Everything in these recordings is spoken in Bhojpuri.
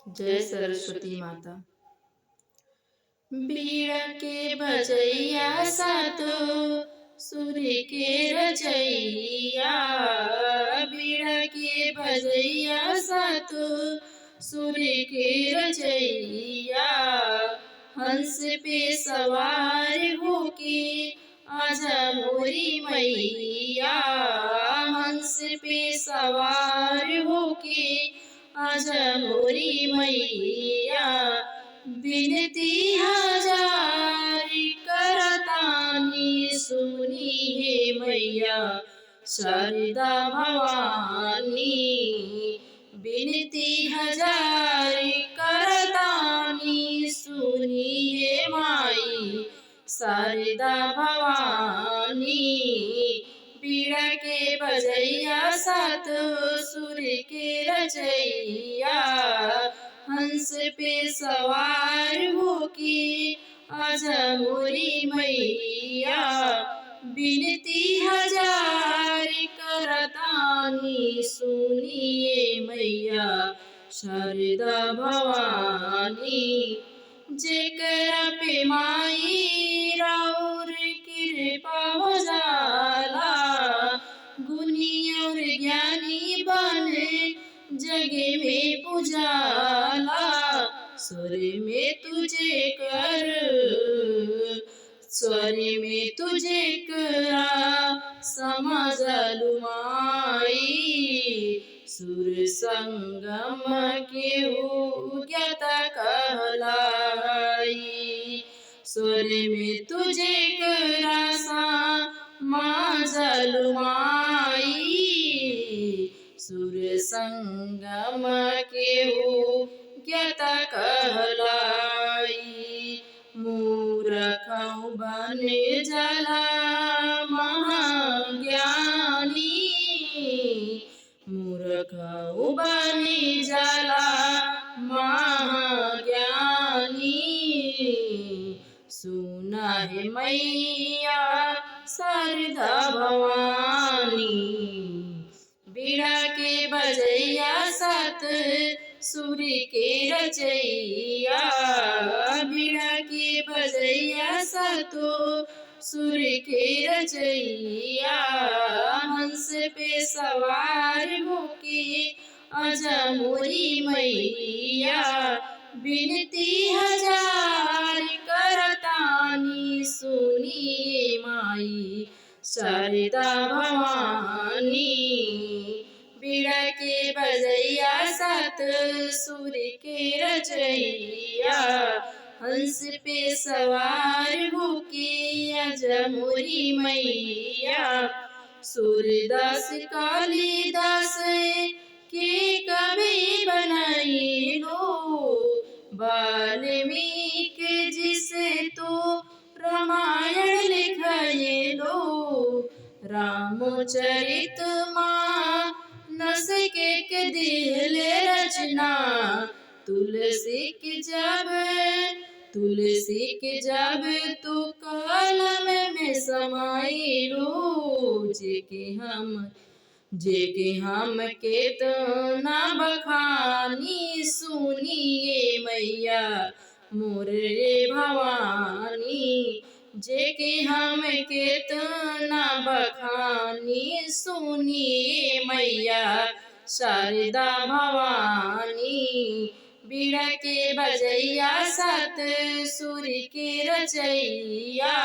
जय सरस्वती माता। बीड़ा के बजैया सातो सुर के रचैया, बीड़ा के बजैया सातो सुर के रचैया। हंस पे सवार होके आजा मोरी मैया, हंस पे सवार होके आजा मोरी मैया। बिनती हजार करतानी सुनी हे मैया शारदा भवानी। बिनती हजार करतानी सुनी हे माई शारदा भवानी। बीड़ा के बजैया सात सुर के रचैया, हंस पे सवार होके आजा मोरी मैया। बिनती हजार करतानी सुनिए मैया शारदा भवानी। जेकरा पे माई राउर कृपा हो जाला, गुनी और ज्ञानी बने जगे में पुजाला। स्वर में तुझे कर, स्वर में तुझे करा समझलु माई। सुर संगम के ज्ञाता कहलाई, स्वर में तुझे करा समझलु माई। सुर संगम केहू ज्ञाता कहलाई। मूर्ख बने जाला महाज्ञानी, मूर्ख बने जाला महाज्ञानी। सुना है मैया शारदा भवानी। बीड़ा के बजैया सात सुर के रचैया, बीड़ा के बजैया सातो सुर के रचैया। हंस पे सवार होके आजा मोरी मैया। बिनती हजार करतानी सुनिए माई शारदा भवानी। बीड़ा के बजैया सात सुर के रचैया, हंस पे सवार होके आजा मोरी मैया। सूरदास कालिदास के कवि बनाई लो, वाल्मीकि जिसे तो रामायण लिखाए लो। रामचरित मानस के दिल रचना, तुलसी के जब तू कलम में समाइलो। जेके हम केतना बखानी सुनिए मैया मोरे भवानी। जेके हम केतना बखानी सुनिए मैया शारदा भवानी। बीड़ा के बजैया सात सुर के रचैया,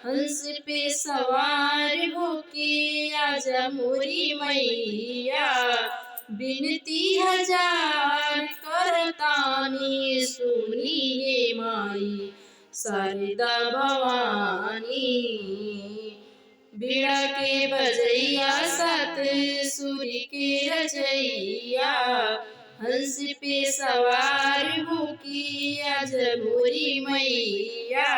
हंस पे सवार होके आजा मोरी मैया। बिनती हजार करतानी सुनिए माई शारदा भवानी। बीड़ा के बजैया सात सुर के रचैया, हंस पे सवार होके आजा मोरी मैया।